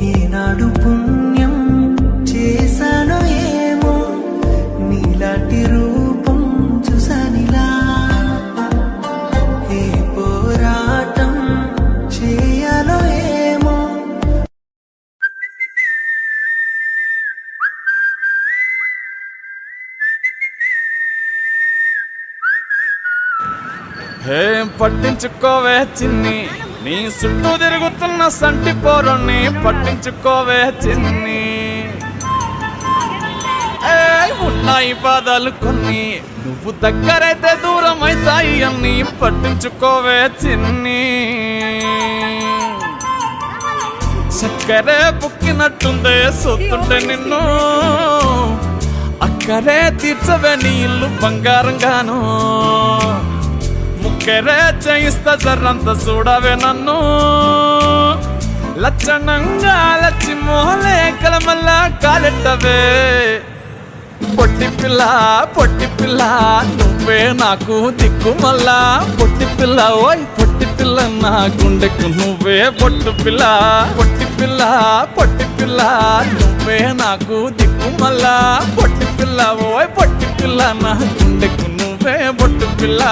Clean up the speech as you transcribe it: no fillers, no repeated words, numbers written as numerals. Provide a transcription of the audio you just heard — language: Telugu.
ఏనాడు పుణ్యం చేశానో ఏమో నీలాంటి రూపం చూసానిలా ఏ పోరాటం చేయాలో ఏమో. ఏం పట్టించుకోవే చిన్ని, నీ చుట్టూ తిరుగుతున్న సంటి పోరుని పట్టించుకోవే చిన్ని. ఉన్నాయి బాధలు కొన్ని, నువ్వు దగ్గరైతే దూరం అవుతాయి అన్ని పట్టించుకోవే చిన్ని. చక్కరే పుక్కినట్టుందే సొత్తుంటే నిన్ను, అక్కరే తీర్చవే నీ ఇల్లు బంగారంగాను. ముక్కరే చేయిస్తా జర్రంత చూడవే నన్ను, లచ్చణంగా లచ్చి మోహలే కలమల్లా కాలెట్టవే. పొట్టి పిల్ల పొట్టి పిల్ల నువ్వే నాకు దిక్కు మల్లా. పొట్టి పిల్ల ఓయ్ పొట్టి పిల్ల నా గుండెకు నువ్వే పొట్టు పిల్ల. పొట్టి పిల్ల పొట్టి పిల్ల నువ్వే నాకు దిక్కు మల్లా. పొట్టి పిల్ల ఓయ్ పొట్టి పిల్ల నా గుండెకు నువ్వే పొట్టు పిల్ల.